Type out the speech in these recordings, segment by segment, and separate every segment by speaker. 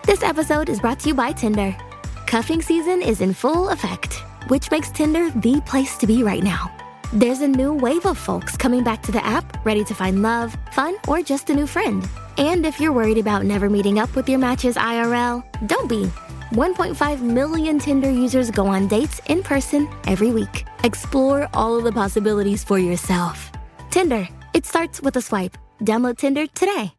Speaker 1: This episode is brought to you by Tinder. Cuffing season is in full effect, which makes Tinder the place to be right now. There's a new wave of folks coming back to the app, ready to find love, fun, or just a new friend. And if you're worried about never meeting up with your matches IRL, don't be. 1.5 million Tinder users go on dates in person every week. Explore all of the possibilities for yourself. Tinder, it starts with a swipe. Download Tinder today.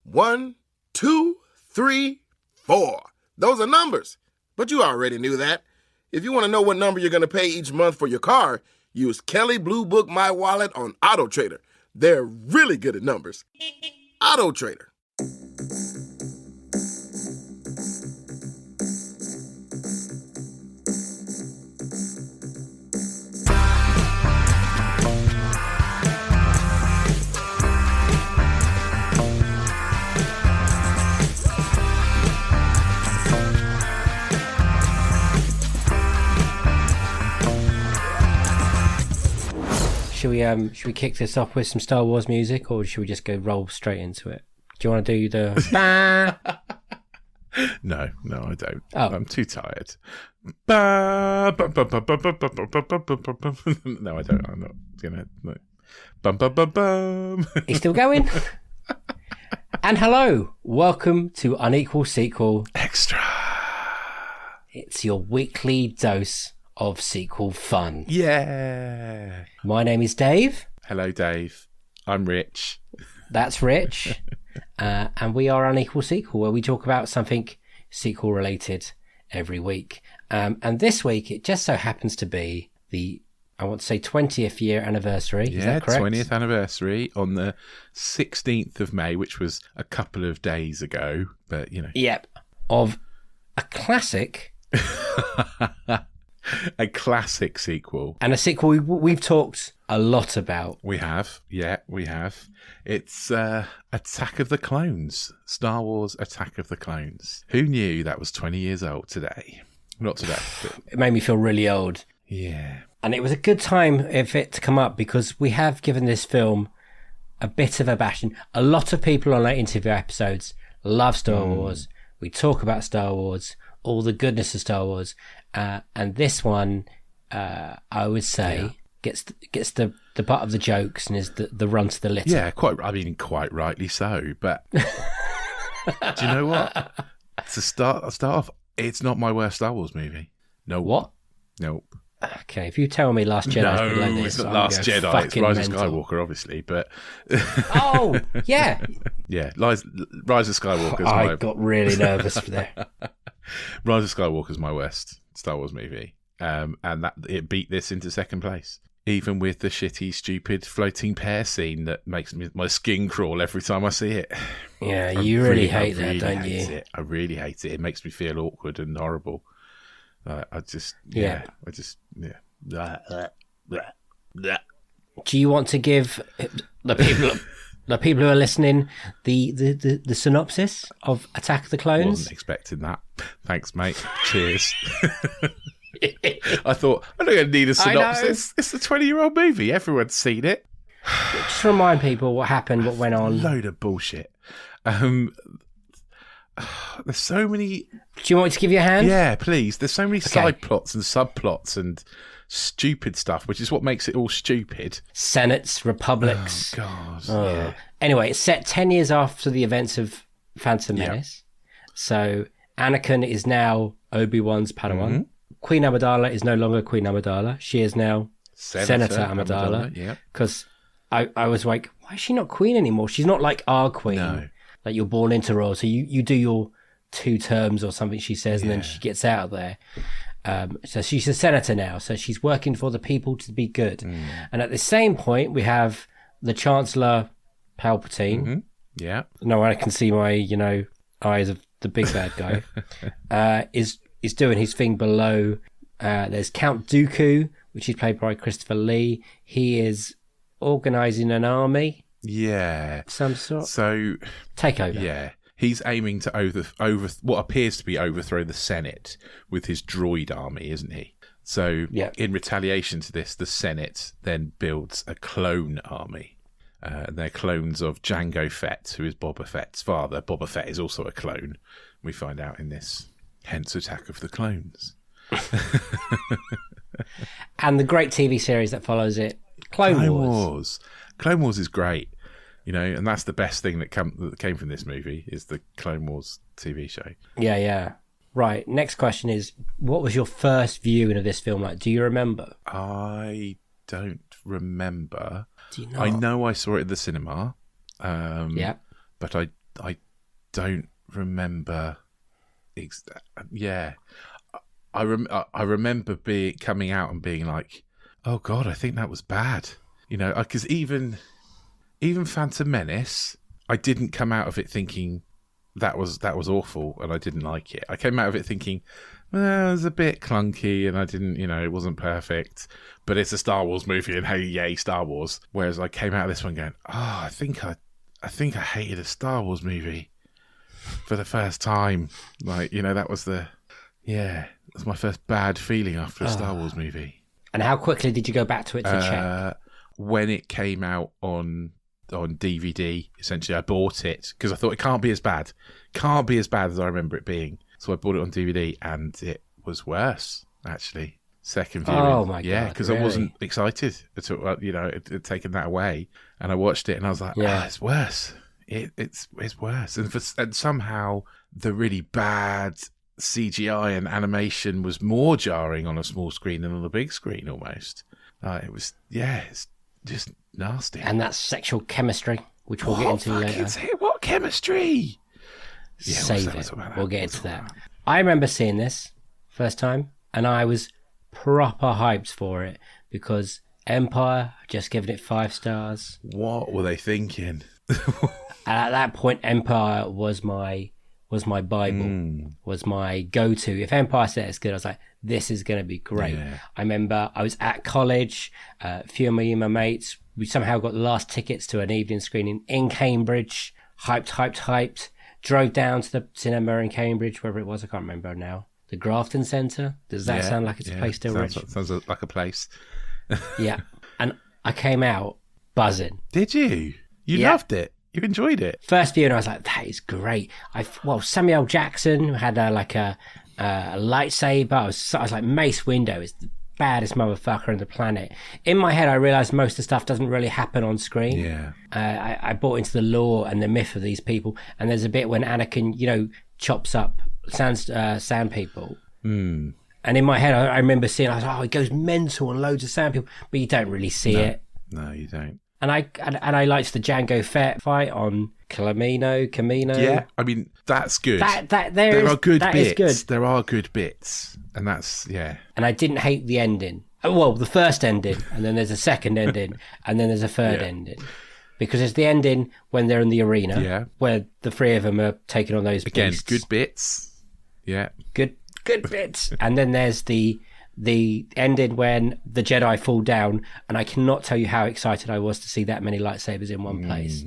Speaker 2: 1, 2, 3, 4. Those are numbers. But you already knew that. If you want to know what number you're going to pay each month for your car, use Kelley Blue Book My Wallet on Auto Trader. They're really good at numbers. Auto Trader.
Speaker 3: Should we kick this off with some Star Wars music, or should we just go roll straight into it? Do you want to do the...
Speaker 4: No, I don't.
Speaker 3: Oh.
Speaker 4: I'm too tired. No, I don't. I'm not gonna. No. Bum bum bum bum.
Speaker 3: He's still going. And hello, welcome to Unequal Sequel
Speaker 4: Extra.
Speaker 3: It's your weekly dose of sequel fun.
Speaker 4: Yeah.
Speaker 3: My name is Dave.
Speaker 4: Hello, Dave. I'm Rich.
Speaker 3: That's Rich. And we are Unequal Sequel, where we talk about something sequel related every week. And this week, it just so happens to be the, I want to say, 20th year anniversary. Is that correct?
Speaker 4: 20th anniversary on the 16th of May, which was a couple of days ago. But, you know.
Speaker 3: Yep. Of a classic.
Speaker 4: A classic sequel.
Speaker 3: And a sequel we've talked a lot about.
Speaker 4: We have. Yeah, we have. It's Attack of the Clones. Star Wars Attack of the Clones. Who knew that was 20 years old today? Not today. But...
Speaker 3: It made me feel really old.
Speaker 4: Yeah.
Speaker 3: And it was a good time for it to come up because we have given this film a bit of a bashing. A lot of people on our interview episodes love Star Wars. We talk about Star Wars, all the goodness of Star Wars. And this one, I would say, gets the butt of the jokes and is the run to the litter.
Speaker 4: Yeah, quite rightly so. But do you know what? To start off, it's not my worst Star Wars movie. No.
Speaker 3: What?
Speaker 4: Nope.
Speaker 3: Okay, if you tell me Last Jedi,
Speaker 4: No, it's not Last Jedi. It's Rise of Skywalker, obviously. But
Speaker 3: oh, yeah,
Speaker 4: yeah, Rise of Skywalker.
Speaker 3: I got really nervous for there.
Speaker 4: Rise of Skywalker is my worst Star Wars movie, and that it beat this into second place, even with the shitty, stupid floating pear scene that makes my skin crawl every time I see it.
Speaker 3: Yeah, you really hate that, don't you?
Speaker 4: I really hate it. It makes me feel awkward and horrible. Do
Speaker 3: you want to give the people who are listening the synopsis of Attack of the Clones?
Speaker 4: Wasn't expecting that. Thanks, mate. Cheers. I thought, I don't need a synopsis. It's a 20-year-old movie. Everyone's seen it.
Speaker 3: Just remind people what happened, what went on.
Speaker 4: Load of bullshit. There's so many...
Speaker 3: Do you want me to give you a hand?
Speaker 4: Yeah, please. There's so many side plots and subplots and stupid stuff, which is what makes it all stupid.
Speaker 3: Senates, republics.
Speaker 4: Oh, God.
Speaker 3: Yeah. Anyway, it's set 10 years after the events of Phantom Menace. So Anakin is now Obi-Wan's Padawan. Mm-hmm. Queen Amidala is no longer Queen Amidala. She is now Senator Amidala.
Speaker 4: Yeah.
Speaker 3: Because I was like, why is she not queen anymore? She's not like our queen.
Speaker 4: No.
Speaker 3: Like you're born into royal. So you do your 2 terms or something, she says, and then she gets out of there. So she's a senator now. So she's working for the people to be good. And at the same point, we have the Chancellor Palpatine.
Speaker 4: Mm-hmm. Yeah.
Speaker 3: No, I can see my, eyes of the big bad guy. Is doing his thing below. There's Count Dooku, which is played by Christopher Lee. He is organising an army.
Speaker 4: Yeah.
Speaker 3: Some sort.
Speaker 4: So...
Speaker 3: Take over.
Speaker 4: Yeah. He's aiming to over what appears to be overthrow the Senate with his droid army, isn't he? So in retaliation to this, the Senate then builds a clone army. They're clones of Jango Fett, who is Boba Fett's father. Boba Fett is also a clone, we find out in this. Hence Attack of the Clones.
Speaker 3: And the great TV series that follows it, Clone Wars.
Speaker 4: Clone Wars is great, and that's the best thing that came from this movie is the Clone Wars TV show.
Speaker 3: Yeah. Right, next question is, what was your first viewing of this film like? Do you remember?
Speaker 4: I don't remember.
Speaker 3: Do you not?
Speaker 4: I know I saw it at the cinema.
Speaker 3: Yeah.
Speaker 4: But I don't remember. I remember coming out and being like, oh God, I think that was bad. Because even Phantom Menace, I didn't come out of it thinking that was awful and I didn't like it. I came out of it thinking, well, it was a bit clunky and I didn't, it wasn't perfect. But it's a Star Wars movie and hey, yay, Star Wars. Whereas I came out of this one going, oh, I think I hated a Star Wars movie for the first time. That was that's my first bad feeling after a Star Wars movie.
Speaker 3: And how quickly did you go back to it to check?
Speaker 4: When it came out on DVD, essentially, I bought it because I thought it can't be as bad. Can't be as bad as I remember it being. So I bought it on DVD and it was worse, actually. Second viewing.
Speaker 3: Oh my God.
Speaker 4: Yeah, because
Speaker 3: really?
Speaker 4: I wasn't excited at all. It had taken that away. And I watched it and I was like, it's worse. It's worse. And somehow the really bad CGI and animation was more jarring on a small screen than on a big screen almost. It's just nasty.
Speaker 3: And that's sexual chemistry, which we'll get into later.
Speaker 4: What chemistry? Yeah,
Speaker 3: Save it. We'll get into that. I remember seeing this first time and I was proper hyped for it because Empire had just given it 5 stars.
Speaker 4: What were they thinking?
Speaker 3: And at that point, Empire was my Bible, was my go-to. If Empire said it's good, I was like, this is going to be great. Yeah. I remember I was at college, a few of my mates, we somehow got the last tickets to an evening screening in Cambridge, hyped, drove down to the cinema in Cambridge, wherever it was, I can't remember now. The Grafton Centre? Does that sound like it's a place still, Rich?
Speaker 4: Sounds like a place.
Speaker 3: Yeah. And I came out buzzing.
Speaker 4: Did you? You loved it? You enjoyed it?
Speaker 3: First viewing, I was like, that is great. Samuel Jackson had a lightsaber. I was like, Mace Windu is the baddest motherfucker on the planet. In my head, I realised most of the stuff doesn't really happen on screen.
Speaker 4: Yeah.
Speaker 3: I bought into the lore and the myth of these people. And there's a bit when Anakin, chops up sand people.
Speaker 4: Mm.
Speaker 3: And in my head, I remember seeing, I was like, he goes mental on loads of sand people. But you don't really see it.
Speaker 4: No, you don't.
Speaker 3: And I liked the Jango Fett fight on Camino.
Speaker 4: Yeah, I mean that's good.
Speaker 3: There are good bits.
Speaker 4: There are good bits, and that's
Speaker 3: And I didn't hate the ending. Well, the first ending, and then there's a second ending, and then there's a third ending. Because it's the ending when they're in the arena, where the 3 of them are taking on those beasts.
Speaker 4: Good bits. Yeah,
Speaker 3: good bits. And then there's the ending when the Jedi fall down, and I cannot tell you how excited I was to see that many lightsabers in one place.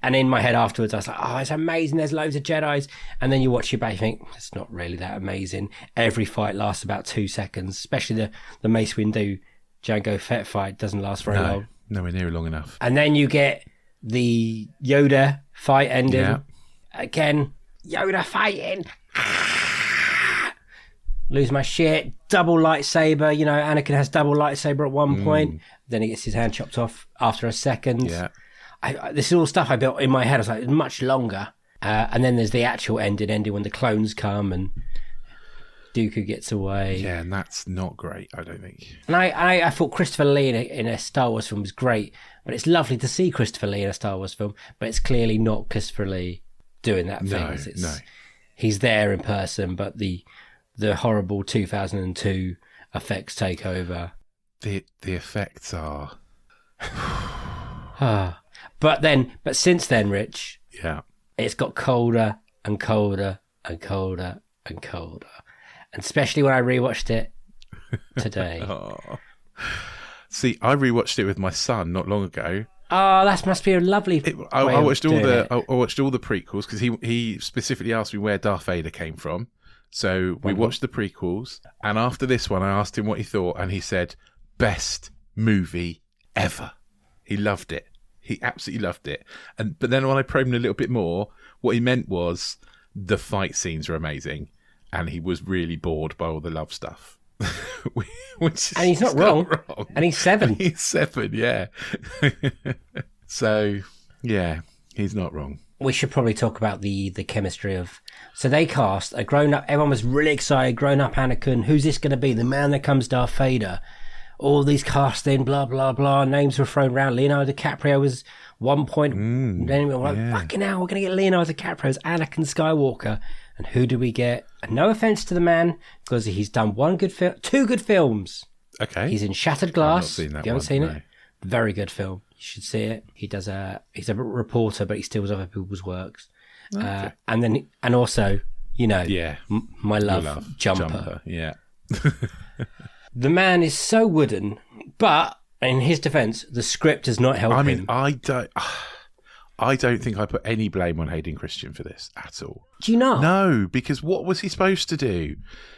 Speaker 3: And in my head afterwards, I was like, oh, it's amazing, there's loads of Jedis. And then you watch it back, you think, it's not really that amazing. Every fight lasts about 2 seconds, especially the Mace Windu Jango Fett fight doesn't last very long.
Speaker 4: Nowhere near long enough.
Speaker 3: And then you get the Yoda fight ending. Yeah. Again, Yoda fighting. Lose my shit. Double lightsaber. Anakin has double lightsaber at one point. Then he gets his hand chopped off after a second.
Speaker 4: Yeah.
Speaker 3: This is all stuff I built in my head. I was like, it's much longer. And then there's the actual ending when the clones come and Dooku gets away.
Speaker 4: Yeah, and that's not great, I don't think.
Speaker 3: And I thought Christopher Lee in a Star Wars film was great. But it's lovely to see Christopher Lee in a Star Wars film. But it's clearly not Christopher Lee doing that thing.
Speaker 4: No.
Speaker 3: He's there in person, but the horrible 2002 effects take over.
Speaker 4: The effects are...
Speaker 3: But since then, Rich,
Speaker 4: it's
Speaker 3: got colder and colder and colder and colder. And especially when I rewatched it today.
Speaker 4: See, I rewatched it with my son not long ago.
Speaker 3: Oh, that must be a lovely.
Speaker 4: I watched all the prequels because he specifically asked me where Darth Vader came from. So we watched the prequels, and after this one, I asked him what he thought, and he said, "Best movie ever." He loved it. He absolutely loved it. But then when I probed him a little bit more, what he meant was the fight scenes are amazing, and he was really bored by all the love stuff.
Speaker 3: And he's not wrong. And he's 7.
Speaker 4: He's 7, yeah. So, yeah, he's not wrong.
Speaker 3: We should probably talk about the chemistry of... So they cast a grown-up... Everyone was really excited. Grown-up Anakin. Who's this going to be? The man that comes Darth Vader. All these casting, blah, blah, blah. Names were thrown around. Leonardo DiCaprio was one point. Then we were like, fucking hell, we're going to get Leonardo DiCaprio as Anakin Skywalker. And who do we get? And no offense to the man, because he's done 2 good films.
Speaker 4: Okay.
Speaker 3: He's in Shattered Glass.
Speaker 4: I've not seen that.
Speaker 3: You haven't
Speaker 4: one,
Speaker 3: seen
Speaker 4: no.
Speaker 3: it? Very good film. You should see it. He's a reporter, but he steals other people's works.
Speaker 4: Okay.
Speaker 3: And also,
Speaker 4: Yeah.
Speaker 3: My love, Jumper.
Speaker 4: Yeah.
Speaker 3: The man is so wooden, but in his defence, the script does not help him.
Speaker 4: I don't think I put any blame on Hayden Christian for this at all.
Speaker 3: Do you not?
Speaker 4: No, because what was he supposed to do?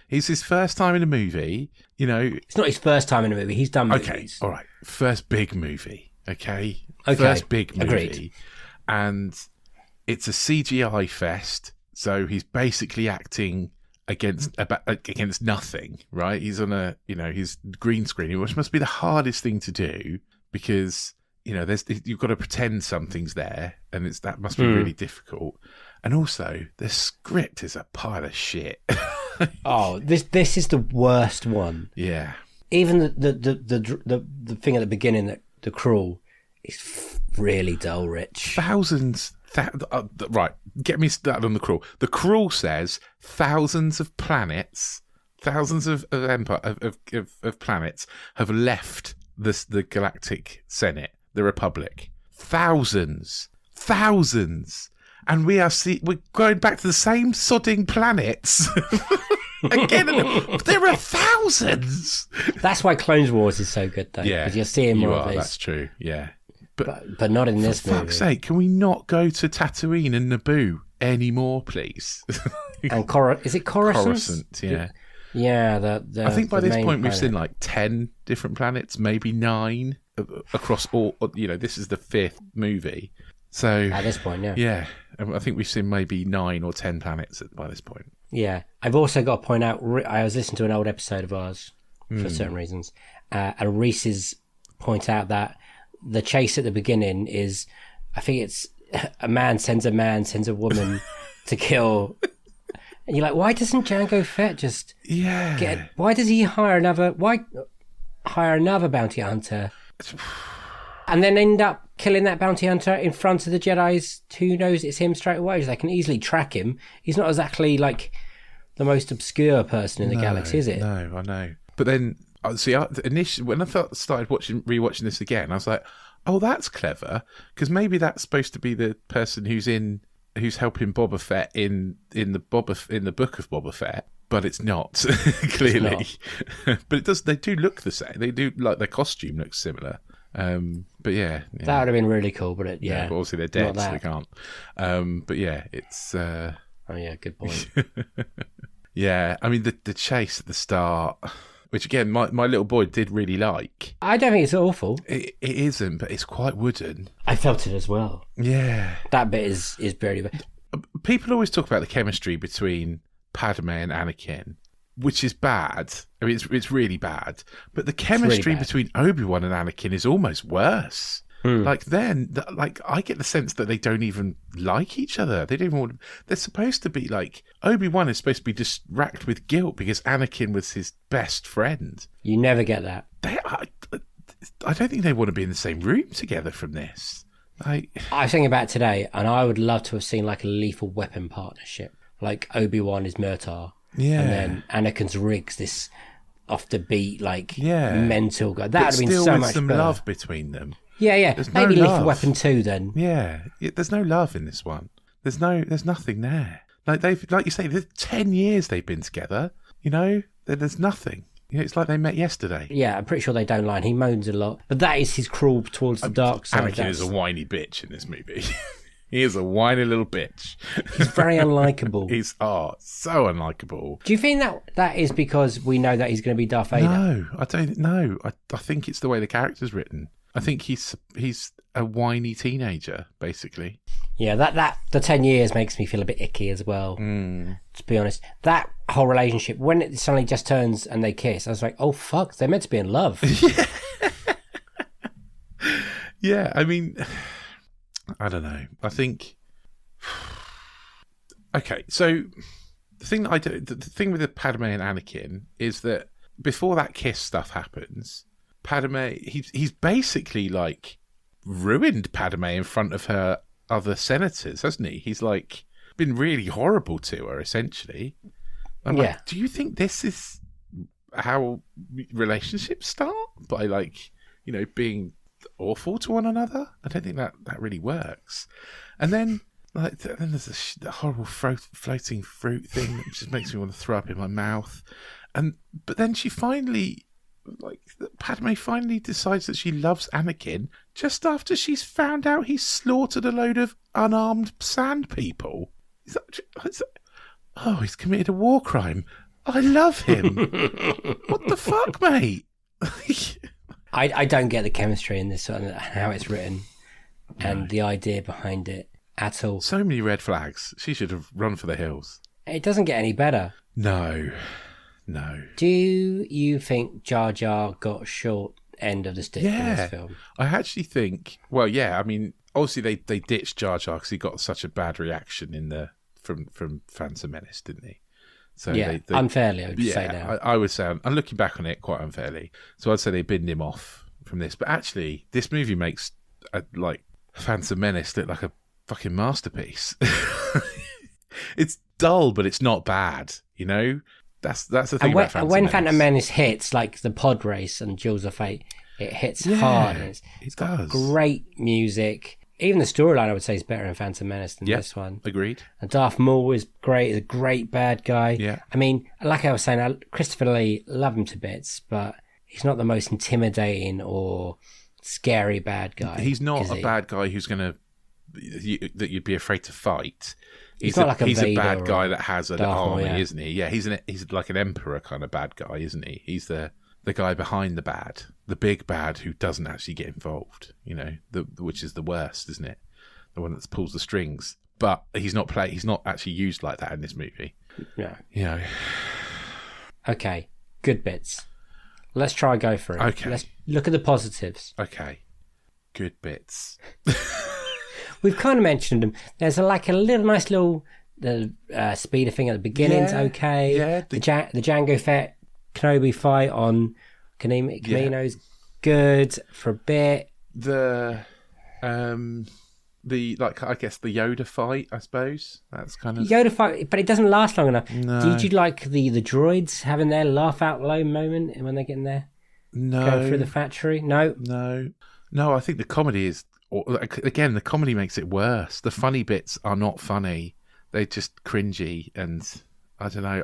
Speaker 4: It's his first time in a movie,
Speaker 3: It's not his first time in a movie. He's done movies.
Speaker 4: Okay, all right. First big movie, okay?
Speaker 3: Okay,
Speaker 4: First big movie.
Speaker 3: agreed.
Speaker 4: And it's a CGI fest, so he's basically acting against nothing, right? He's on he's green screening, which must be the hardest thing to do because... you've got to pretend something's there, and that must be really difficult. And also, the script is a pile of shit.
Speaker 3: Oh, this is the worst one.
Speaker 4: Yeah.
Speaker 3: Even the thing at the beginning, that the crawl, is really dull, Rich.
Speaker 4: Right, get me started on the crawl. The crawl says thousands of planets, thousands of planets have left the Galactic Senate. The Republic. Thousands. And we're going back to the same sodding planets. Again, there are thousands.
Speaker 3: That's why Clone Wars is so good, though.
Speaker 4: Yeah.
Speaker 3: Because you're seeing more of these.
Speaker 4: That's true, yeah.
Speaker 3: But not in this movie.
Speaker 4: For fuck's sake, can we not go to Tatooine and Naboo anymore, please?
Speaker 3: And is it Coruscant?
Speaker 4: Coruscant, yeah.
Speaker 3: Yeah,
Speaker 4: I think by this point we've
Speaker 3: planet.
Speaker 4: seen like 10 different planets, maybe 9 across all. This is the 5th movie, so
Speaker 3: at this point,
Speaker 4: yeah, I think we've seen maybe 9 or 10 planets by this point.
Speaker 3: Yeah, I've also got to point out. I was listening to an old episode of ours for certain reasons, and Reese's point out that the chase at the beginning is, I think it's a man sends a woman to kill. And you're like, why doesn't Jango Fett just why does he hire another bounty hunter and then end up killing that bounty hunter in front of the Jedis who knows it's him straight away? They can easily track him. He's not exactly like the most obscure person in the galaxy, is it?
Speaker 4: No, I know. But then, initially, when I started rewatching this again, I was like, oh, that's clever, because maybe that's supposed to be the person who's helping Boba Fett in the book of Boba Fett, but it's not clearly.
Speaker 3: It's
Speaker 4: But they do look the same. They do, like, their costume looks similar. But yeah,
Speaker 3: that would have been really cool. But but
Speaker 4: obviously they're dead, so they can't. But yeah, it's.
Speaker 3: Oh yeah, good point.
Speaker 4: Yeah, I mean the chase at the start, which again my little boy did really like.
Speaker 3: I don't think it's awful.
Speaker 4: It isn't, but it's quite wooden.
Speaker 3: I felt it as well.
Speaker 4: Yeah,
Speaker 3: that bit is very.
Speaker 4: People always talk about the chemistry between Padme and Anakin, which is bad. I mean, it's really bad. But the chemistry
Speaker 3: really
Speaker 4: between Obi-Wan and Anakin is almost worse. Like I get the sense that they don't even like each other. They don't even want. They're supposed to be like, Obi-Wan is supposed to be just racked with guilt because Anakin was his best friend.
Speaker 3: You never get that.
Speaker 4: I don't think they want to be in the same room together from this. I
Speaker 3: was thinking about it today, and I would love to have seen like a lethal weapon partnership, like Obi-Wan is Murtaugh, and then Anakin's Riggs, this off the beat mental guy. That would have been so much
Speaker 4: some
Speaker 3: better.
Speaker 4: love between them.
Speaker 3: Yeah.
Speaker 4: There's
Speaker 3: Maybe
Speaker 4: no
Speaker 3: Lethal
Speaker 4: love.
Speaker 3: Weapon 2 then.
Speaker 4: Yeah, there's no love in this one. There's nothing there. Like you say, there's 10 years they've been together. There's nothing. It's like they met yesterday.
Speaker 3: Yeah, I'm pretty sure they don't lie. He moans a lot, but that is his crawl towards the dark side.
Speaker 4: Anakin is a whiny bitch in this movie. He is a whiny little bitch.
Speaker 3: He's very unlikable.
Speaker 4: He's so unlikable.
Speaker 3: Do you think that is because we know that he's going to be Darth Vader?
Speaker 4: No, I don't know. I think it's the way the character's written. I think he's a whiny teenager, basically.
Speaker 3: Yeah, that the 10 years makes me feel a bit icky as well, to be honest. That whole relationship, when it suddenly just turns and they kiss, I was like, oh, fuck, they're meant to be in love.
Speaker 4: Yeah, I mean, I don't know. I think... Okay, so the thing that I do, the thing with the Padme and Anakin is that before that kiss stuff happens, Padme, he's basically like ruined Padme in front of her other senators, hasn't he? He's like been really horrible to her, essentially. I'm like, do you think this is how relationships start? By like, you know, being awful to one another? I don't think that really works. And then then there's the horrible floating fruit thing that just makes me want to throw up in my mouth. But then she finally, Padme finally decides that she loves Anakin just after she's found out he's slaughtered a load of unarmed sand people. Oh, he's committed a war crime. I love him. What the fuck, mate?
Speaker 3: I don't get the chemistry in this one, how it's written, and the idea behind it at all.
Speaker 4: So many red flags. She should have run for the hills.
Speaker 3: It doesn't get any better.
Speaker 4: No.
Speaker 3: Do you think Jar Jar got short end of the stick in this film?
Speaker 4: I actually think, well, yeah, I mean, obviously they ditched Jar Jar because he got such a bad reaction from Phantom Menace, didn't he? So
Speaker 3: yeah, unfairly, I would say now.
Speaker 4: I would say, I'm looking back on it quite unfairly. So I'd say they binned him off from this. But actually, this movie makes Phantom Menace look like a fucking masterpiece. It's dull, but it's not bad, you know? That's the thing about Phantom Menace.
Speaker 3: Phantom Menace hits, like the pod race and Jewels of Fate, it hits hard. And it's got great music. Even the storyline, I would say, is better in Phantom Menace than this one.
Speaker 4: Agreed.
Speaker 3: And Darth Maul is great. He's a great bad guy.
Speaker 4: Yeah.
Speaker 3: I mean, like I was saying, Christopher Lee, love him to bits, but he's not the most intimidating or scary bad guy.
Speaker 4: He's not a bad guy who's going to... that you'd be afraid to fight.
Speaker 3: He's not like a Vader
Speaker 4: bad guy that has an army,
Speaker 3: Maul,
Speaker 4: isn't he? Yeah, he's like an emperor kind of bad guy, isn't he? He's the guy behind the bad, the big bad who doesn't actually get involved, you know, which is the worst, isn't it? The one that pulls the strings. But he's not actually used like that in this movie.
Speaker 3: Yeah.
Speaker 4: You know.
Speaker 3: Okay, good bits. Let's try go for it.
Speaker 4: Okay.
Speaker 3: Let's look at the positives.
Speaker 4: Okay. Good bits.
Speaker 3: We've kind of mentioned them. There's nice little speeder thing at the beginning's okay. Yeah. The Jango Fett Kenobi fight on Kamino's good for a bit.
Speaker 4: I guess the Yoda fight, I suppose. That's kind of
Speaker 3: Yoda fight, but it doesn't last long enough.
Speaker 4: No.
Speaker 3: Did you like the droids having their laugh out loud moment when they're getting there?
Speaker 4: No.
Speaker 3: Going through the factory? No.
Speaker 4: I think the comedy is... Again, the comedy makes it worse. The funny bits are not funny. They're just cringy, and I don't know.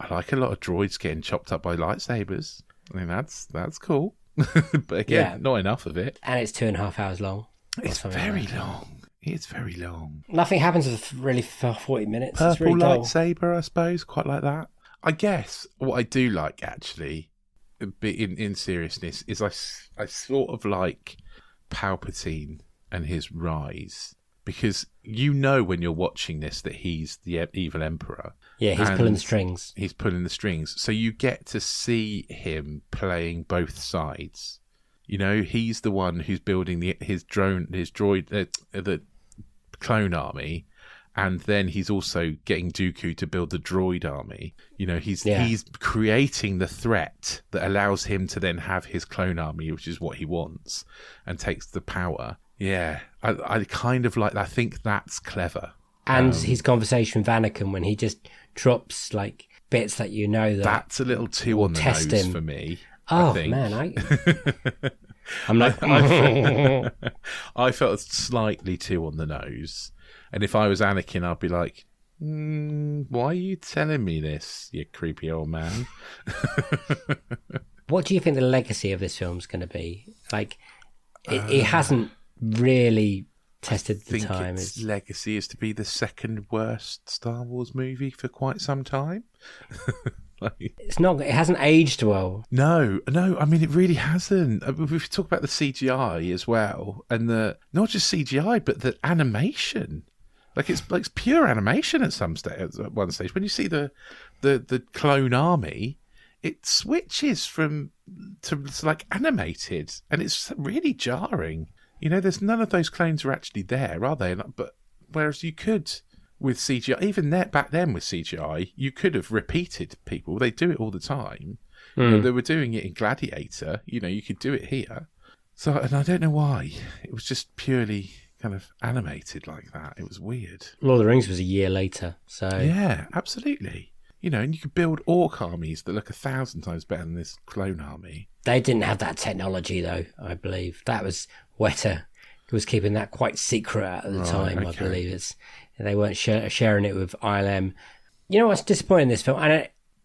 Speaker 4: I like a lot of droids getting chopped up by lightsabers. I mean, that's cool. But again, not enough of it.
Speaker 3: And it's 2.5 hours long.
Speaker 4: It's very long. It's very long.
Speaker 3: Nothing happens really for 40 minutes.
Speaker 4: Purple
Speaker 3: it's really dull.
Speaker 4: lightsaber, I suppose, quite like that. I guess what I do like, actually, in seriousness, is I sort of like Palpatine and his rise, because you know when you're watching this that he's the evil emperor.
Speaker 3: Yeah, he's pulling the strings.
Speaker 4: He's pulling the strings. So you get to see him playing both sides. You know, he's the one who's building his droid, the clone army, and then he's also getting Dooku to build the droid army. You know, he's creating the threat that allows him to then have his clone army, which is what he wants, and takes the power. Yeah, I kind of like that. I think that's clever.
Speaker 3: And his conversation with Anakin when he just drops like bits that you know
Speaker 4: that's a little too on the nose
Speaker 3: him.
Speaker 4: For me.
Speaker 3: Oh
Speaker 4: I think.
Speaker 3: Man, I'm like
Speaker 4: I felt slightly too on the nose. And if I was Anakin, I'd be like, why are you telling me this, you creepy old man?
Speaker 3: What do you think the legacy of this film's going to be? Like, it hasn't really tested the time.
Speaker 4: Its legacy is to be the second worst Star Wars movie for quite some time.
Speaker 3: It's not. It hasn't aged well.
Speaker 4: No. I mean, it really hasn't. If we talk about the CGI as well, and not just CGI, but the animation. Like it's pure animation at one stage. When you see the clone army, it switches to like animated, and it's really jarring. There's none of those clones are actually there, are they? But whereas you could with CGI, even back then with CGI, you could have repeated people. They do it all the time. They were doing it in Gladiator. You could do it here. So, and I don't know why. It was just purely kind of animated like that. It was weird.
Speaker 3: Lord of the Rings was a year later, so
Speaker 4: yeah, absolutely. And you could build orc armies that look 1,000 times better than this clone army.
Speaker 3: They didn't have that technology, though. I believe that was Weta was keeping that quite secret at the time. Okay. I believe they weren't sharing it with ILM. You know what's disappointing in this film?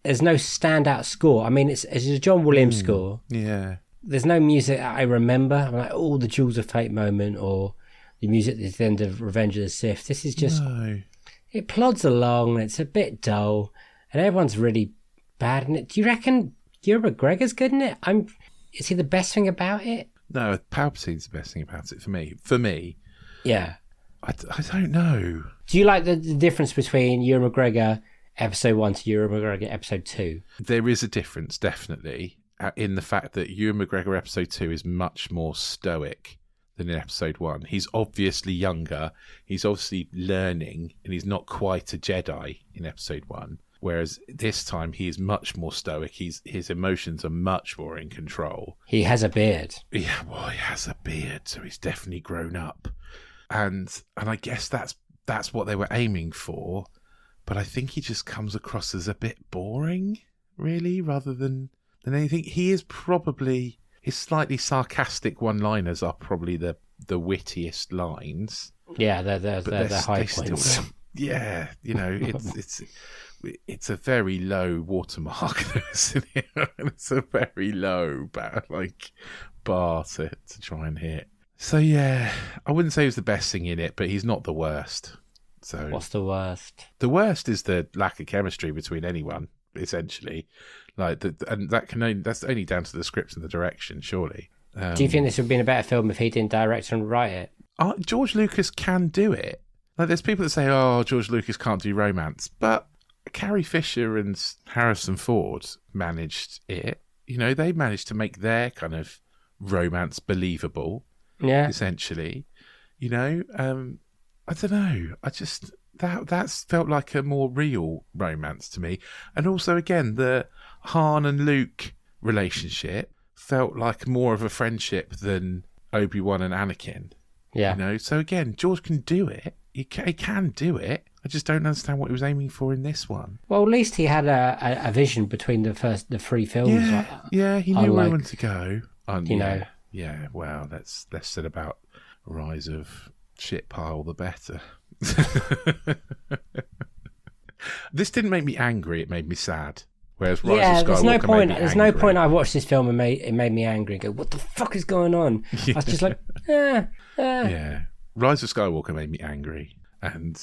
Speaker 3: There's no standout score. I mean, it's a John Williams score.
Speaker 4: Yeah.
Speaker 3: There's no music I remember. I'm like, the Jewels of Fate moment or the music at the end of Revenge of the Sith. This is just... No. It plods along. It's a bit dull. And everyone's really bad in it. Do you reckon Ewan McGregor's good in it? Is he the best thing about it?
Speaker 4: No, Palpatine's the best thing about it for me.
Speaker 3: Yeah.
Speaker 4: I don't know.
Speaker 3: Do you like the difference between Ewan McGregor episode 1 to Ewan McGregor episode 2?
Speaker 4: There is a difference, definitely, in the fact that Ewan McGregor episode 2 is much more stoic than in episode 1. He's obviously younger. He's obviously learning, and he's not quite a Jedi in episode 1. Whereas this time he is much more stoic. His emotions are much more in control.
Speaker 3: He has a beard.
Speaker 4: Yeah, well, he has a beard, so he's definitely grown up. And I guess that's what they were aiming for. But I think he just comes across as a bit boring, really, rather than anything. He is probably, his slightly sarcastic one-liners are probably the wittiest lines.
Speaker 3: Yeah, they're high points.
Speaker 4: Yeah, it's a very low watermark, isn't it? It's a very low bar to try and hit. So yeah, I wouldn't say he was the best thing in it, but he's not the worst. So
Speaker 3: what's the worst?
Speaker 4: The worst is the lack of chemistry between anyone, essentially. That's only down to the script and the direction, surely.
Speaker 3: Do you think this would have been a better film if he didn't direct and write it?
Speaker 4: George Lucas can do it. There's people that say, George Lucas can't do romance, but Carrie Fisher and Harrison Ford managed it. They managed to make their kind of romance believable.
Speaker 3: Yeah.
Speaker 4: Essentially. I don't know. I just that's felt like a more real romance to me. And also again, the Han and Luke relationship felt like more of a friendship than Obi-Wan and Anakin.
Speaker 3: Yeah.
Speaker 4: So again, George can do it. He can do it. I just don't understand what he was aiming for in this one.
Speaker 3: Well, at least he had a vision between the 3 films.
Speaker 4: Yeah, he knew where he wanted to go.
Speaker 3: know.
Speaker 4: Yeah, well, that's less said about Rise of Shit Pile, the better. This didn't make me angry, it made me sad. Whereas Rise of Skywalker
Speaker 3: there's no point I watched this film and it made me angry and go, what the fuck is going on? I was just like,
Speaker 4: Yeah. Rise of Skywalker made me angry. And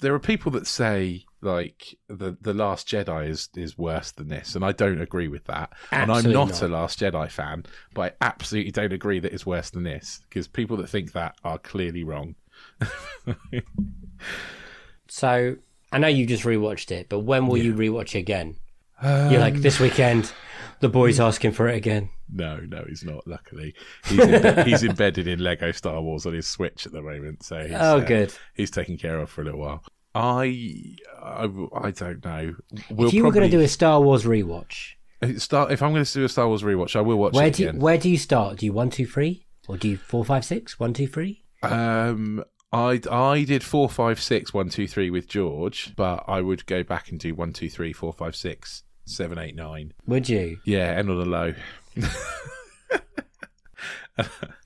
Speaker 4: there are people that say, like, the Last Jedi is worse than this, and I don't agree with that.
Speaker 3: Absolutely
Speaker 4: and I'm not a Last Jedi fan, but I absolutely don't agree that it's worse than this, because people that think that are clearly wrong.
Speaker 3: So, I know you just rewatched it, but when will you rewatch it again? You're like, this weekend, the boy's asking for it again.
Speaker 4: No, he's not, luckily. He's embedded in Lego Star Wars on his Switch at the moment, so
Speaker 3: good.
Speaker 4: He's taken care of for a little while. I don't know.
Speaker 3: If you were going to do a Star Wars rewatch...
Speaker 4: If I'm going to do a Star Wars rewatch, I will watch it again.
Speaker 3: Where do you start? Do you 1, 2, 3? Or do you 4, 5, 6? 1, 2, 3?
Speaker 4: I did 4, 5, 6, 1, 2, 3 with George, but I would go back and do 1, 2, 3, 4, 5, 6, 7, 8, 9.
Speaker 3: Would you?
Speaker 4: Yeah, end on a low.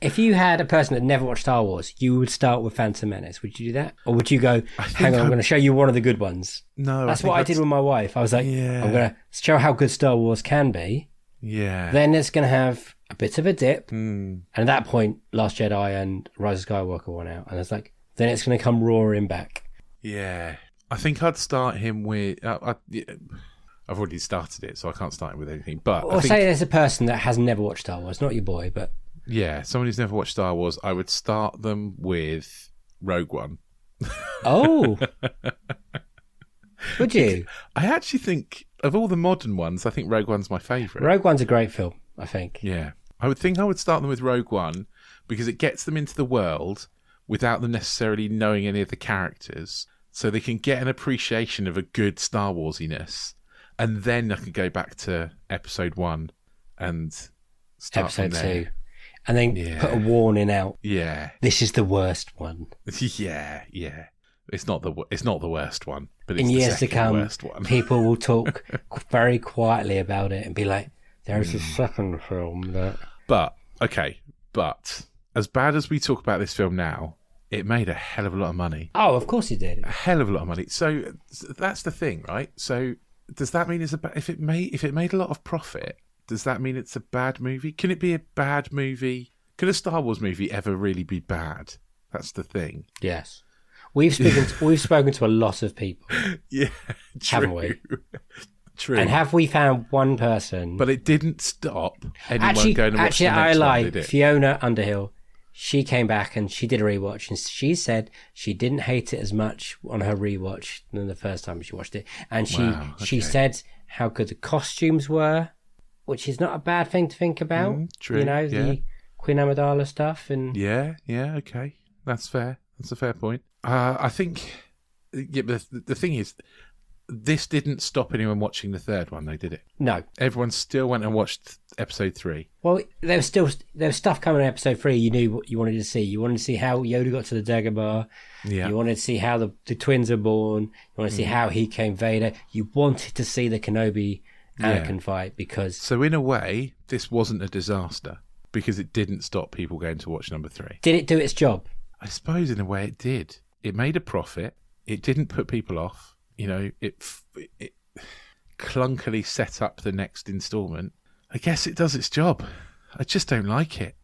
Speaker 3: If you had a person that never watched Star Wars, you would start with Phantom Menace. Would you do that? Or would you go, hang on, I'm going to show you one of the good ones?
Speaker 4: No.
Speaker 3: That's what I did with my wife. I was like, I'm going to show how good Star Wars can be.
Speaker 4: Yeah.
Speaker 3: Then it's going to have a bit of a dip. And at that point, Last Jedi and Rise of Skywalker went out. And it's like, then it's going to come roaring back.
Speaker 4: Yeah. I think I'd start him with... I I've already started it, so I can't start it with anything. But
Speaker 3: Or say there's a person that has never watched Star Wars, not your boy, but
Speaker 4: yeah, someone who's never watched Star Wars, I would start them with Rogue One.
Speaker 3: oh, would you?
Speaker 4: I actually think of all the modern ones, I think Rogue One's my favourite.
Speaker 3: Rogue One's a great film, I think.
Speaker 4: Yeah, I would start them with Rogue One because it gets them into the world without them necessarily knowing any of the characters, so they can get an appreciation of a good Star Warsiness, and then I can go back to Episode 1 and start
Speaker 3: Episode
Speaker 4: from there.
Speaker 3: 2. And then put a warning out.
Speaker 4: Yeah,
Speaker 3: This is the worst one.
Speaker 4: yeah. It's not the worst one, but it's
Speaker 3: In
Speaker 4: the
Speaker 3: years to
Speaker 4: second
Speaker 3: come,
Speaker 4: worst one.
Speaker 3: people will talk very quietly about it and be like, there's a second film that...
Speaker 4: But as bad as we talk about this film now, it made a hell of a lot of money.
Speaker 3: Oh, of course he did.
Speaker 4: A hell of a lot of money. So that's the thing, right? So does that mean if it made a lot of profit, does that mean it's a bad movie? Can it be a bad movie? Can a Star Wars movie ever really be bad? That's the thing.
Speaker 3: Yes. We've spoken to a lot of people,
Speaker 4: Yeah, true.
Speaker 3: haven't we?
Speaker 4: True.
Speaker 3: And have we found one person?
Speaker 4: But it didn't stop anyone going to watch the next
Speaker 3: I
Speaker 4: one,
Speaker 3: lied.
Speaker 4: did it?
Speaker 3: Fiona Underhill, she came back and she did a rewatch, and she said she didn't hate it as much on her rewatch than the first time she watched it. And she
Speaker 4: Wow, okay.
Speaker 3: said how good the costumes were, which is not a bad thing to think about.
Speaker 4: True,
Speaker 3: You know,
Speaker 4: yeah.
Speaker 3: the Queen Amidala stuff. And
Speaker 4: Yeah, okay. That's fair. That's a fair point. I think but the thing is, this didn't stop anyone watching the third one, though, did it?
Speaker 3: no.
Speaker 4: Everyone still went and watched episode 3.
Speaker 3: Well, there was stuff coming in episode 3 you knew what you wanted to see. You wanted to see how Yoda got to the Dagobah.
Speaker 4: Yeah.
Speaker 3: You wanted to see how the twins are born. You wanted to see how he came Vader. You wanted to see the Kenobi Anakin fight because...
Speaker 4: So in a way, this wasn't a disaster because it didn't stop people going to watch number 3.
Speaker 3: Did it do its job?
Speaker 4: I suppose in a way it did. It made a profit. It didn't put people off. You know, it clunkily set up the next instalment. I guess it does its job. I just don't like it.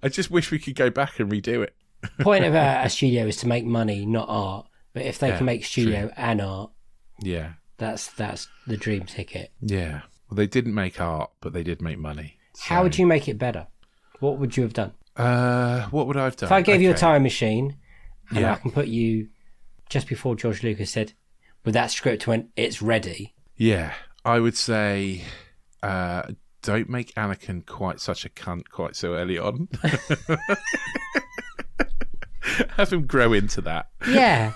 Speaker 4: I just wish we could go back and redo it.
Speaker 3: Point of a studio is to make money, not art. But if they
Speaker 4: Yeah,
Speaker 3: can make studio
Speaker 4: true.
Speaker 3: and art,
Speaker 4: Yeah.
Speaker 3: that's the dream ticket.
Speaker 4: Yeah. Well, they didn't make art, but they did make money.
Speaker 3: How would you make it better? What would you have done?
Speaker 4: What would I have done?
Speaker 3: If I gave you a
Speaker 4: Okay.
Speaker 3: time machine and
Speaker 4: Yeah.
Speaker 3: I can put you just before George Lucas said, with that script when it's ready.
Speaker 4: Yeah, I would say don't make Anakin quite such a cunt quite so early on. Have him grow into that.
Speaker 3: Yeah.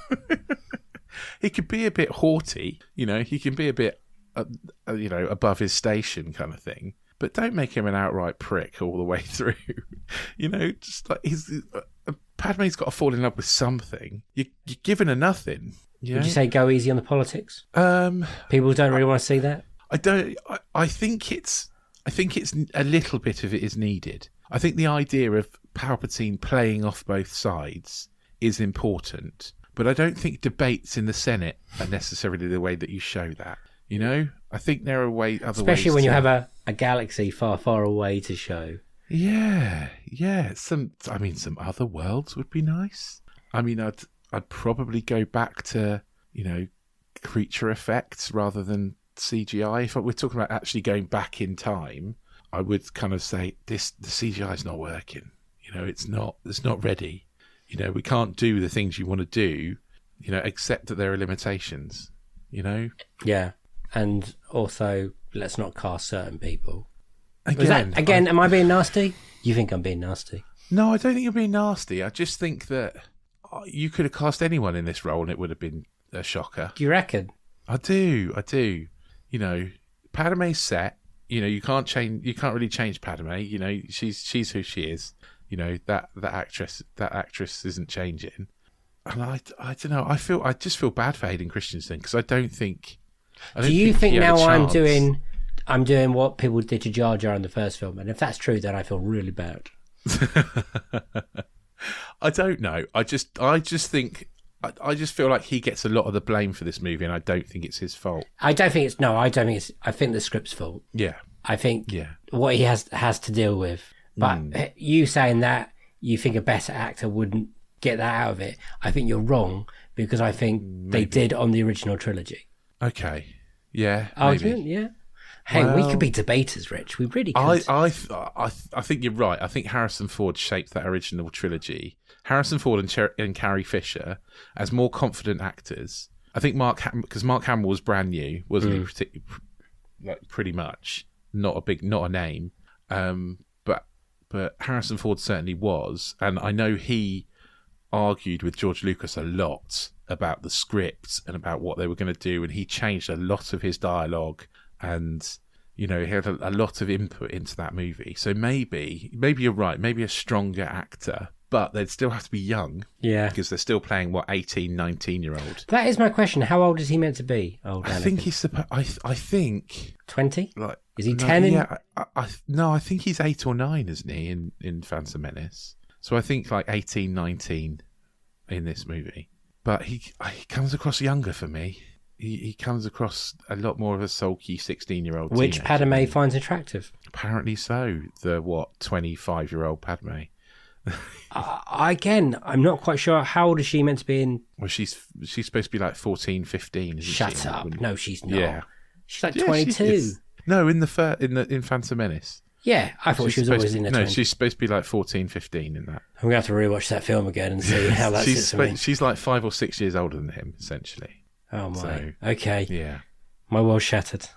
Speaker 4: He could be a bit haughty, you know, he can be a bit, above his station kind of thing. But don't make him an outright prick all the way through. You know, just like Padme's got to fall in love with something. You're giving her nothing. Yeah?
Speaker 3: Would you say go easy on the politics? People don't really want to see that.
Speaker 4: I don't. I think it's a little bit of it is needed. I think the idea of Palpatine playing off both sides is important, but I don't think debates in the Senate are necessarily the way that you show that. You know, I think there are other ways.
Speaker 3: Especially when you have a galaxy far, far away to show.
Speaker 4: Yeah. Some other worlds would be nice. I mean, I'd probably go back to, creature effects rather than CGI. If we're talking about actually going back in time, I would kind of say the CGI is not working. It's not ready. We can't do the things you want to do, except that there are limitations,
Speaker 3: Yeah. And also, let's not cast certain people.
Speaker 4: Again,
Speaker 3: am I being nasty? You think I'm being nasty?
Speaker 4: No, I don't think you're being nasty. I just think that you could have cast anyone in this role and it would have been a shocker.
Speaker 3: Do you reckon?
Speaker 4: I do. Padme's set. You can't really change Padme. She's who she is. That actress isn't changing. And I don't know. I just feel bad for Hayden Christensen because I don't think.
Speaker 3: Do you think
Speaker 4: he had a
Speaker 3: now
Speaker 4: chance.
Speaker 3: I'm doing what people did to Jar Jar in the first film, and if that's true, then I feel really bad.
Speaker 4: I don't know. I just think. I just feel like he gets a lot of the blame for this movie, and I don't think it's his fault.
Speaker 3: I think the script's fault.
Speaker 4: Yeah.
Speaker 3: I think
Speaker 4: Yeah.
Speaker 3: what he has to deal with. But you saying that, you think a better actor wouldn't get that out of it. I think you're wrong because I think they did on the original trilogy.
Speaker 4: Okay. Yeah.
Speaker 3: Argument,
Speaker 4: Maybe.
Speaker 3: yeah. Hey, we could be debaters, Rich. We really could.
Speaker 4: I think you're right. I think Harrison Ford shaped that original trilogy. Harrison Ford and Carrie Fisher as more confident actors. I think because Mark Hamill was brand new, wasn't he? Pretty much not a name. But Harrison Ford certainly was, and I know he argued with George Lucas a lot about the script and about what they were going to do, and he changed a lot of his dialogue, and he had a lot of input into that movie. So maybe you're right, maybe a stronger actor, but they'd still have to be young, because they're still playing 18, 19-year-old.
Speaker 3: That is my question. How old is he meant to be?
Speaker 4: I think he's I think
Speaker 3: 20.
Speaker 4: Like,
Speaker 3: is he 10?
Speaker 4: Yeah, I think he's 8 or 9, isn't he, in Phantom Menace? So I think 18, 19 in this movie. But he comes across younger for me. He comes across a lot more of a sulky 16-year-old.
Speaker 3: Which Padme finds attractive.
Speaker 4: Apparently so. The 25-year-old Padme.
Speaker 3: Again, I'm not quite sure. How old is she meant to be in?
Speaker 4: Well, she's supposed to be 14, 15.
Speaker 3: Shut up! No, she's not.
Speaker 4: Yeah.
Speaker 3: She's 22.
Speaker 4: No, in Phantom Menace.
Speaker 3: Yeah, I thought she was always in the 20s.
Speaker 4: No, she's supposed to be 14, 15 in that.
Speaker 3: I'm going to have to rewatch that film again and see how that sits with me.
Speaker 4: She's 5 or 6 years older than him, essentially.
Speaker 3: Oh, my.
Speaker 4: So,
Speaker 3: okay.
Speaker 4: Yeah.
Speaker 3: My world's shattered.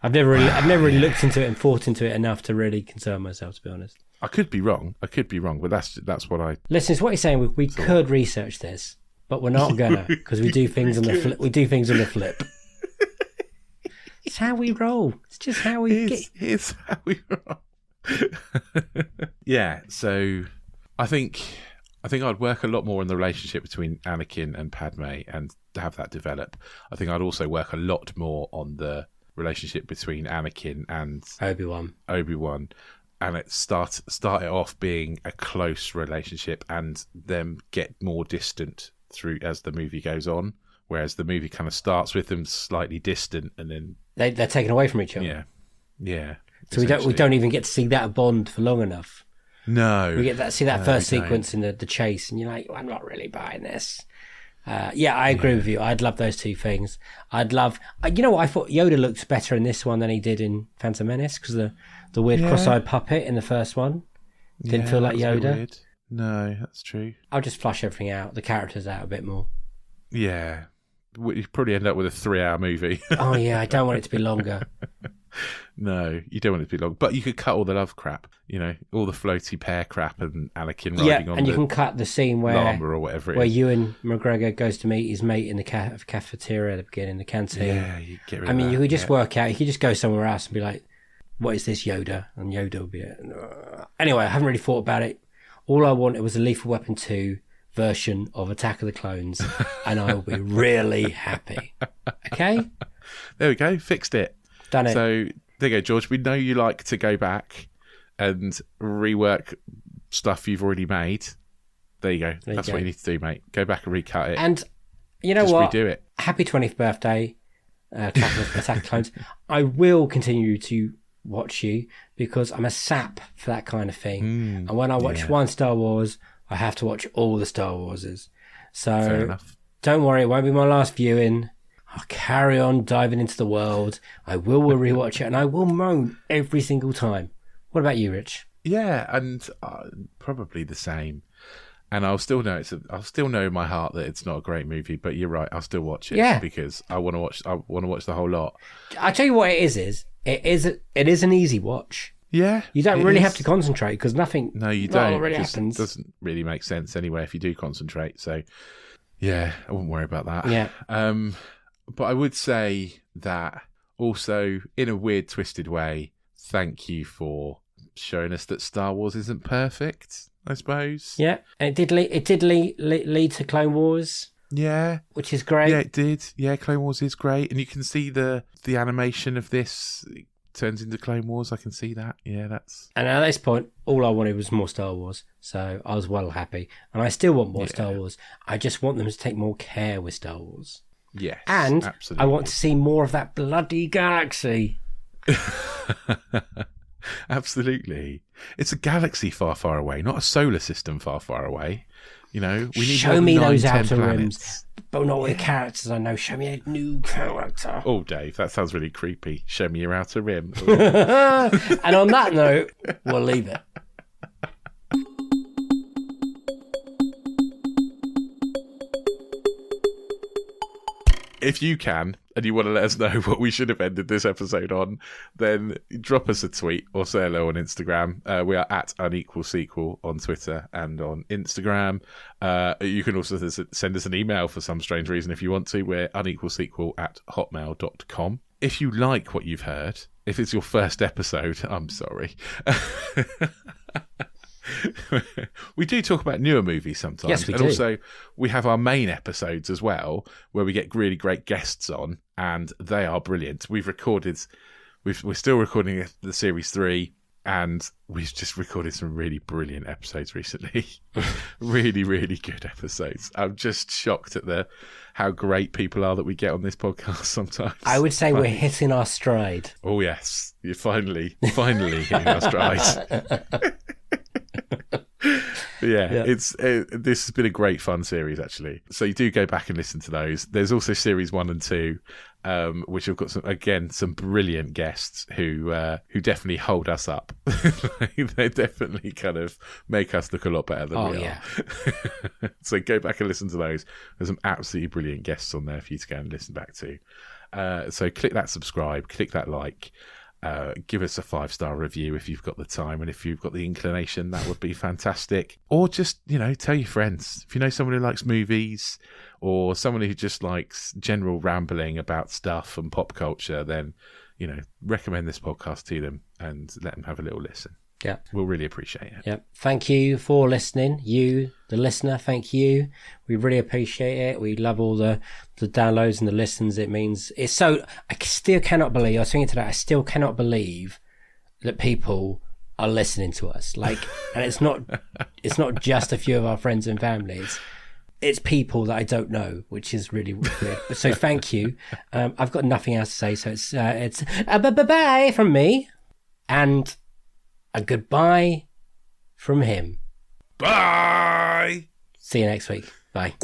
Speaker 3: I've never really looked into it and thought into it enough to really concern myself, to be honest.
Speaker 4: I could be wrong, but that's what I...
Speaker 3: Listen, what you're saying, we could research this, but we're not going to, because we do things on the flip. We do things on the flip. It's how we roll. It's just how we get...
Speaker 4: It's how we roll. Yeah, so I think I'd work a lot more on the relationship between Anakin and Padme and have that develop. I think I'd also work a lot more on the relationship between Anakin and Obi-Wan, and it start it off being a close relationship and them get more distant through as the movie goes on, whereas the movie kind of starts with them slightly distant and then
Speaker 3: they're taken away from each other.
Speaker 4: Yeah.
Speaker 3: So we don't even get to see that bond for long enough.
Speaker 4: No,
Speaker 3: we get see that first sequence in the chase, and you're like, well, I'm not really buying this. I agree with you. I'd love those two things. I'd love, you know what? I thought Yoda looked better in this one than he did in Phantom Menace because the weird cross-eyed puppet in the first one didn't feel like Yoda.
Speaker 4: Weird. No, that's true.
Speaker 3: I'll just flush everything out, the characters out a bit more.
Speaker 4: Yeah, you'd probably end up with a 3-hour movie.
Speaker 3: Oh yeah, I don't want it to be longer.
Speaker 4: No, you don't want it to be long, but you could cut all the love crap, all the floaty pear crap and Anakin riding on
Speaker 3: and you can cut the scene where
Speaker 4: llama or whatever
Speaker 3: where Ewan McGregor goes to meet his mate in the cafeteria at the beginning, the canteen.
Speaker 4: Yeah, you get rid of that.
Speaker 3: You could just work out. You could just go somewhere else and be like, "What is this, Yoda?" And Yoda will be anyway. I haven't really thought about it. All I wanted was a Lethal Weapon 2 version of Attack of the Clones, and I will be really happy. Okay,
Speaker 4: there we go. Fixed it.
Speaker 3: Done it.
Speaker 4: So there you go, George. We know you like to go back and rework stuff you've already made. There you go. That's what you need to do, mate. Go back and recut it.
Speaker 3: And you know
Speaker 4: just
Speaker 3: what?
Speaker 4: Redo it.
Speaker 3: Happy 20th birthday, Attack of the Clones. I will continue to watch you because I'm a sap for that kind of thing. And when I watch one Star Wars, I have to watch all the Star Warses. So don't worry, it won't be my last viewing. I'll carry on diving into the world. I will rewatch it, and I will moan every single time. What about you, Rich?
Speaker 4: Yeah, and probably the same. And I'll still know in my heart that it's not a great movie. But you're right, I'll still watch it.
Speaker 3: Yeah.
Speaker 4: Because I want to watch. I want to watch the whole lot.
Speaker 3: I'll tell you what it is. It is an easy watch.
Speaker 4: Yeah,
Speaker 3: you don't really have to concentrate because nothing.
Speaker 4: No, you don't.
Speaker 3: Really
Speaker 4: it
Speaker 3: happens.
Speaker 4: Doesn't really make sense anyway if you do concentrate. So, yeah, I wouldn't worry about that.
Speaker 3: Yeah.
Speaker 4: But I would say that also, in a weird, twisted way, thank you for showing us that Star Wars isn't perfect, I suppose.
Speaker 3: Yeah, and it did lead to Clone Wars.
Speaker 4: Yeah.
Speaker 3: Which is great.
Speaker 4: Yeah, it did. Yeah, Clone Wars is great. And you can see the animation of this turns into Clone Wars. I can see that. Yeah, that's...
Speaker 3: And at this point, all I wanted was more Star Wars. So I was well happy. And I still want more Star Wars. I just want them to take more care with Star Wars.
Speaker 4: Yes,
Speaker 3: and
Speaker 4: absolutely.
Speaker 3: I want to see more of that bloody galaxy.
Speaker 4: Absolutely. It's a galaxy far, far away, not a solar system far, far away. You know, we need
Speaker 3: show me those
Speaker 4: 10
Speaker 3: outer
Speaker 4: planets.
Speaker 3: rims, but not with the characters I know. Show me a new character.
Speaker 4: Oh, Dave, that sounds really creepy. Show me your outer rim.
Speaker 3: And on that note, we'll leave it.
Speaker 4: If you can, and you want to let us know what we should have ended this episode on, then drop us a tweet or say hello on Instagram. We are at Unequal Sequel on Twitter and on Instagram. You can also send us an email for some strange reason if you want to. We're unequalsequel@hotmail.com. If you like what you've heard, if it's your first episode, I'm sorry. We do talk about newer movies sometimes.
Speaker 3: Yes, we
Speaker 4: and
Speaker 3: do.
Speaker 4: Also, we have our main episodes as well, where we get really great guests on, and they are brilliant. We're still recording the series 3, and we've just recorded some really brilliant episodes recently. Really, really good episodes. I'm just shocked at how great people are that we get on this podcast sometimes.
Speaker 3: I would say we're hitting our stride.
Speaker 4: Oh yes, you're finally hitting our stride. Yeah. This has been a great fun series actually. So you do go back and listen to those. There's also series 1 and 2, which have got some brilliant guests who definitely hold us up. They definitely kind of make us look a lot better than we are. So go back and listen to those. There's some absolutely brilliant guests on there for you to go and listen back to. So click that subscribe, click that like. Give us a 5-star review if you've got the time, and if you've got the inclination, that would be fantastic. Or just, tell your friends. If you know someone who likes movies, or someone who just likes general rambling about stuff and pop culture, then, recommend this podcast to them and let them have a little listen. Yeah. We'll really appreciate it.
Speaker 3: Yep. Thank you for listening. You, the listener, thank you. We really appreciate it. We love all the downloads and the listens. It means it's so, I still cannot believe, I was thinking today, I still cannot believe that people are listening to us. And it's not just a few of our friends and families. It's people that I don't know, which is really weird. So thank you. I've got nothing else to say. So it's bye from me, and a goodbye from him.
Speaker 4: Bye.
Speaker 3: See you next week. Bye.